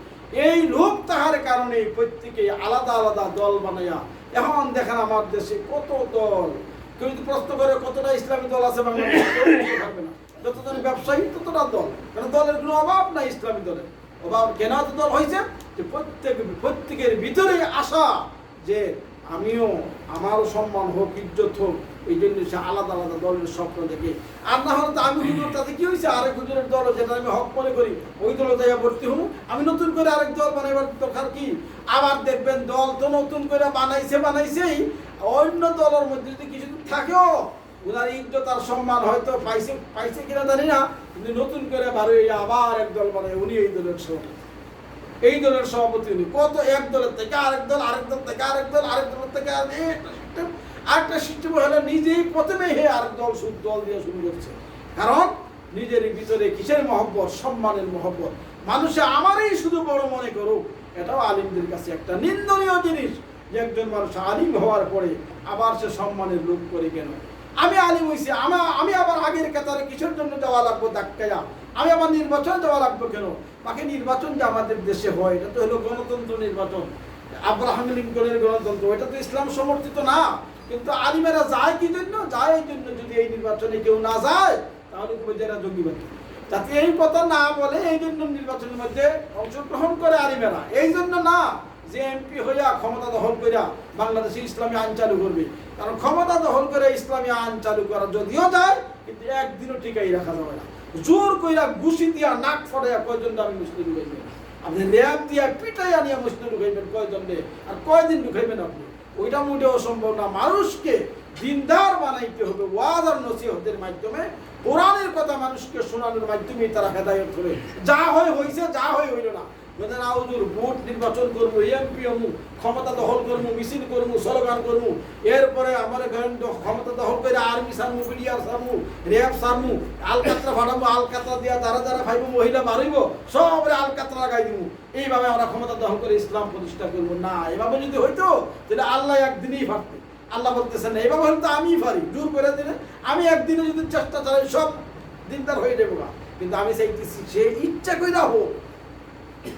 এই লোভ তাহার কারণে প্রত্যেকে আলাদা আলাদা দল বানাইয়া। এখন দেখেন আমার দেশে কত দল, কেউ যদি প্রশ্ন করে কতটা ইসলামী দল আছে বাংলাদেশে, পারবে না। যতজন ব্যবসায়ী ততটা দল, কারণ দলের কোনো অভাব নাই, ইসলামী দলের অভাব। কেন এত দল হয়েছে? যে প্রত্যেকের ভিতরে আশা যে আমিও, আমারও সম্মান হোক, ইজ্জত হোক, এই জন্য সে আলাদা আলাদা দলের স্বপ্ন দেখে। আর না হলে তো আমি হুজুর, তাতে কি হয়েছে, আরেক হুজুরের দল যেটা আমি হক মনে করি ওই দলে যাইয়া ভর্তি হবো, আমি নতুন করে আরেক দল বানাইবার দরকার কি? আবার দেখবেন দল তো নতুন করে বানাইছেই, অন্য দলের মধ্যে যদি কিছু থাকেও ওনার ইজ্জত আর সম্মান হয়তো পাইছে কিনা জানি না, কিন্তু নতুন করে বারো আবার এক দল বানায়, উনি এই দলের সভাপতি, এই দলের সভাপতি উনি। কত এক দলের থেকে আরেক দল, আরেক দল থেকে আরেক দল, আরেক দলের থেকে আরেকটা সিস্টেম হলে নিজেই প্রথমে আরেক দল দিয়ে শুরু করছে। কারণ নিজের ভিতরে কিসের মহব্বত? সম্মানের মহব্বত। মানুষে আমারই শুধু বড় মনে করুক, এটাও আলিমদের কাছে একটা নিন্দনীয় জিনিস, যে একজন মানুষ আলিম হওয়ার পরে আবার সে সম্মানের লোভ করে। কেন? আমি আলিম হয়েছি, আমি আবার আগের কাতারে কিসের জন্য যাওয়া লাগবো ধাক্কায়া? আমি আবার নির্বাচন যাওয়া লাগবো কেন? বাকি নির্বাচন যে আমাদের দেশে হয়, এটা তো হলো গণতন্ত্র নির্বাচন, আব্রাহাম লিঙ্কনের গণতন্ত্র, এটা তো ইসলাম সমর্থিত না। কিন্তু আলিমেরা যায় কি জন্য? যায় এই জন্য, যদি এই নির্বাচনে কেউ না যায় তাহলে যারা জঙ্গিবাদী, যাতে এই কথা না বলে, এই জন্য নির্বাচনের মধ্যে অংশগ্রহণ করে আলিমেরা। এই জন্য না যে এমপি হইয়া ক্ষমতা দখল করিয়া বাংলাদেশে ইসলামী আইন চালু করবে, কারণ ক্ষমতা দখল করে ইসলামী আইন চালু করা যদিও যায়, কিন্তু একদিনও টিকাই রাখা যাবে না। জোর কইরা ঘুষি দিয়া নাক ফটাইয়া কয়জন আমি মুসলিম ঢুকাইবেন? আপনি ল্যাব দিয়া পিটাইয়া নিয়ে মুসলিম ঢুকাইবেন কয়জন, আর কয়দিন ঢুকাইবেন আপনি? ওইটা মোটেও অসম্ভব না। মানুষকে দিনদার বানাইতে হবে ওয়াজ আর নসিহতের মাধ্যমে, কোরআনের কথা মানুষকে শোনানোর মাধ্যমে তারা হেদায়েত হবে। যা হয় হয়েছে, যা হয় হইল না। ভোট নির্বাচন করবো, এমপি হমু, ক্ষমতা দখল করবো, মিছিল করবো, স্লোগান করবো, এরপরে আমার ক্ষমতা দখল করে আর্মি সারমু, বিডিআর সারমু, র্যাব সারমু, আলকাতরা ফাটাবো, আলকাতরা দিয়া যারা যারা ভাইব মহিলা বাড়িব সবরে আলকাতরা লাগাই দিব। এইভাবে আমরা ক্ষমতা দখল করে ইসলাম প্রতিষ্ঠা করবো না। এভাবে যদি হইতো তাহলে আল্লাহ একদিনেই ফাটবে। আল্লাহ বলতেছেন না, এভাবে হলে তো আমি পারি, জোর করে দিলে আমি একদিনে যদি চেষ্টা চালাই সব দিনদার হয়ে যাবো না। কিন্তু আমি চাইতেছি সে ইচ্ছা করে হোক।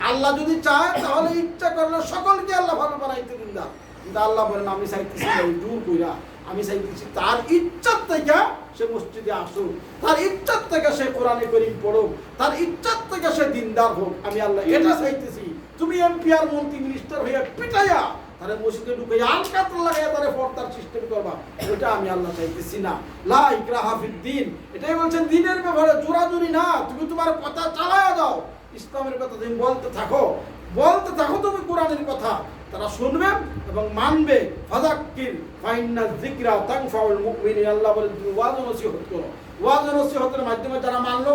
আল্লাহ যদি চায় তাহলে ইচ্ছা করলে সকলকে আল্লাহ ভালো বানাইতে দিন না। কিন্তু আল্লাহ বলেন আমি চাইতেছি এই দূর কইরা, আমি চাইতেছি তার ইচ্ছার থেকে সে মসজিদে আসুক, তার ইচ্ছার থেকে সে কোরআনে করিম পড়ুক, তার ইচ্ছার থেকে সে দিনদার হোক। আমি আল্লাহ এটা চাইতেছি। তুমি এমপি আর মন্ত্রী মিনিস্টার হইয়া পিটাইয়া তারে মসজিদে ঢুকে আলকাত লাগাইয়া তারে পর্দার সিস্টেম করবা, ওইটা আমি আল্লাহ চাইতেছি না। লা ইকরাহা ফিদ্দিন, এটাই বলছেন দিনের ব্যাপারে জোরাজুরি না, তুমি তোমার কথা চালায়া দাও, ইসলামের কথা তুমি বলতে থাকো তুমি কোরআনের কথা, তারা শুনবে এবং মানবে। ফাযাক্কির ফাইন্না যিকরা তানফাউল মুমিনিন, আল্লাহ বলেন তুমি ওয়াজ নসিহত করো। ওয়াজ নসিহতের মাধ্যমে যারা মানলো,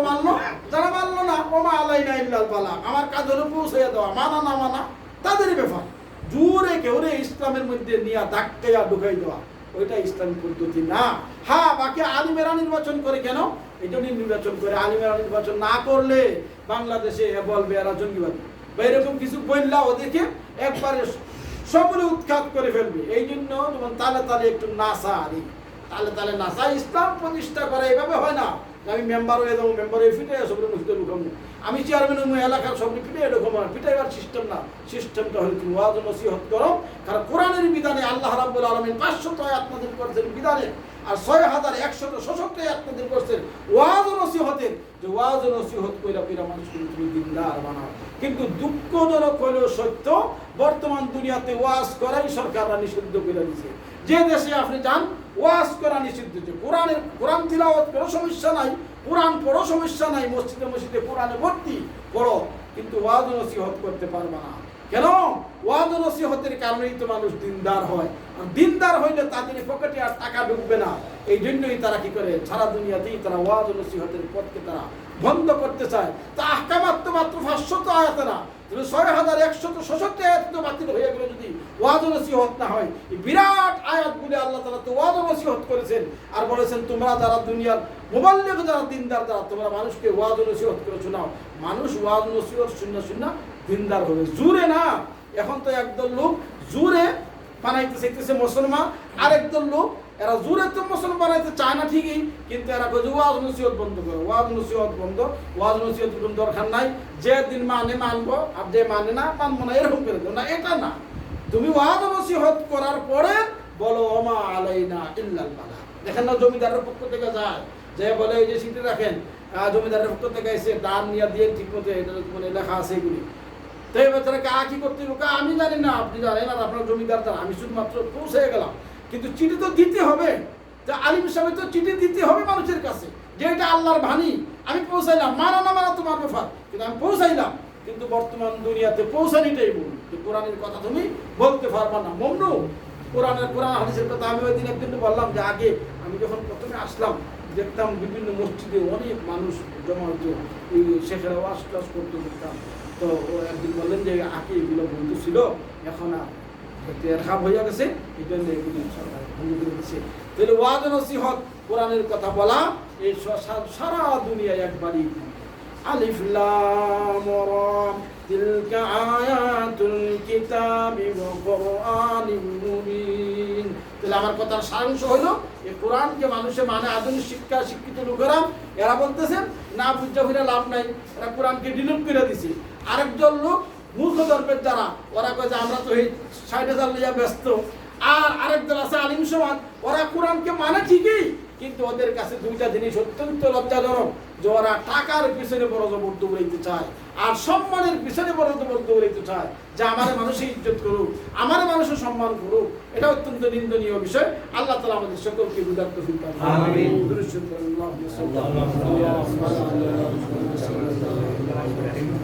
যারা মানলো না ওমা আলাইনা ইল্লাল বালাগ, আমার কাজ হলো পৌঁছাইয়া দেওয়া, মানা না মানা তাদের ব্যাপার। জোরে কেউরে ইসলামের মধ্যে নিয়ে ধাক্কাইয়া ঢুকাই দেওয়া, ওইটা ইসলামী পদ্ধতি না। হ্যাঁ, বাকি আলিমেরা নির্বাচন করে কেন? এই জন্যই নির্বাচন করে। আলিমেরা নির্বাচন না করলে বাংলাদেশে বলবে এরা জঙ্গিবাদী বা এরকম কিছু বললা ওদেরকে একবারে সবগুলো উৎখাত করে ফেলবে। এই জন্য যেমন তালে তালে একটু নাসা, তালে নাসা ইসলাম প্রতিষ্ঠা করা এইভাবে হয় না। আমি মেম্বার হয়ে যাবো, মেম্বার হয়ে ফিটে সবগুলো মসজিদে ঢুকাবো, আমি চেয়ারম্যান এলাকার সবগুলো ফিটে এরকম পিটাইবার সিস্টেম না। সিস্টেমটা হলো তুমি ওয়াজ নসিহত করো। কারণ কোরআনের বিধানে আল্লাহ রাব্বুল আলামিন 500 আয়াত নাযিল করেছেন বিধানে, আর 6166 আয়াত নাযিল করেছেন ওয়াজ নসিহতের, যে ওয়াজ নসিহত কইরা মানুষকে তুমি দিনদার বানাও। কিন্তু দুঃখজনক হলেও সত্য, বর্তমান দুনিয়াতে ওয়াজ করাই সরকাররা নিষিদ্ধ করে দিয়েছে। যে দেশে আপনি যান ওয়াজ করা নিষিদ্ধ। যে কোরআন তিলাওয়াত করো সমস্যা নাই, কোরআন পড়ো সমস্যা নাই, মসজিদে কোরআনে ভর্তি পড়ো, কিন্তু ওয়াজ নসিহত করতে পারবে না। কেন? ওয়াজ নসিহতের কারণেই তো মানুষ দিনদার হয়, আর দিনদার হইলে তাদের পকেটে আর টাকা ঢুকবে না। এই জন্যই তারা কি করে, সারা দুনিয়াতেই তারা ওয়াজ নসিহতের পথকে তারা বন্ধ করতে চায়। তা আহকামাত তো মাত্র 500 আয়াত না, 6166 আয়াত তো বাতিল হয়ে গেল যদি ওয়াজ নসিহত না হয়। এই বিরাট আয়াতগুলি আল্লাহ তাআলা তো ওয়াজ নসিহত করেছেন, আর বলেছেন তোমরা যারা দুনিয়ার মুবাল্লিগ, যারা দিনদার, যারা তোমরা মানুষকে ওয়াজ নসিহত করে শোনাও। মানুষ ওয়াজ নসিহত শুননা দিনদার হবে, জোরে না। এখন তো একদল লোক জোরে বানাইতে চাইতেছে মুসলমান, আর একদল লোক এরা জোরে তো মুসলমান বানাইতে চায় না ঠিকই, কিন্তু এরা কই ওয়াজ নসিহত বন্ধ করো, ওয়াজ নসিহত বন্ধ, ওয়াজ নসিহত কোনো দরকার নাই, যে দিন মানে মানবো আর যে মানে না মানবো না, এরকম করে দেবো না। এটা না, তুমি ওয়াজ নসিহত করার পরে বলো ওমা আলাইনা ইল্লাল বালাগ। দেখেন না, জমিদারের পক্ষ থেকে যায়, যে বলে এই যে সিটি রাখেন, জমিদারের পক্ষ থেকে এসে দান নিয়ে দিয়ে ঠিক মতো এটা মানে লেখা আছে এগুলি, তো এই বেচারাকে কি করতে হবে? আমি জানি না, আপনি জানেন, আর আপনার জমিদার জানেন, আমি শুধুমাত্র পৌঁছে গেলাম। কিন্তু চিঠি তো দিতে হবে, যে আলিম সাহেব তো চিঠি দিতে হবে মানুষের কাছে, যে এটা আল্লাহর বাণী, আমি পৌঁছাইলাম, মানা না মানা তোমার ব্যাপার, কিন্তু আমি পৌঁছাইলাম। কিন্তু বর্তমান দুনিয়াতে পৌঁছানিটাই বলুন, যে কোরআনের কথা তুমি বলতে পারবা না, মমনু। কোরআন হাদিসের কথা আমি ওই দিন একদিন বললাম, যে আগে আমি যখন প্রথমে আসলাম দেখতাম বিভিন্ন মসজিদে অনেক মানুষ জমা হতো, এই শেখেরা ওয়াজ টাজ করতে দেখতাম। তো একদিন বললেন যে আগে এগুলো বন্ধ ছিল, এখন আর খাপ হয়ে গেছে, এই জন্য এগুলি সরকার বন্ধ করে দিচ্ছে। তাহলে ওয়াজ নসিহত কোরআনের কথা বলা এই সারা দুনিয়ায় একবারই। আলিফ লাম রা তিলকা আয়াতুল কিতাবি ওয়া কুরআনিন মুবিন। তাহলে আমার কথার সারাংশ হলো, এই কোরআনকে মানুষে মানে আধুনিক শিক্ষিত লোকেরা এরা বলতেছেন না বুঝা ফিরে লাভ নাই, এরা কোরআনকে ডিলিট করে দিছে। আরেকজন লোক মূর্খ দর্পের যারা, ওরা কয় যে আমরা তো এই 60,000 লিয়া ব্যস্ত। আর আরেকজন আছে আলিম সমাজ, ওরা কোরআনকে মানে ঠিকই, কিন্তু ওদের কাছে দুইটা জিনিস অত্যন্ত লজ্জাজনক, যে ওরা টাকার পিছনে বড় জবর দৌড়াইতে চায়, আর সম্মানের পিছনে বড় জবর দৌড়াইতে চায়, যে আমার মানুষের ইজ্জত করুক, আমার মানুষের সম্মান করুক। এটা অত্যন্ত নিন্দনীয় বিষয়। আল্লাহ তাআলা আমাদের সকলকে বুঝার তৌফিক দান করুন। আমিন।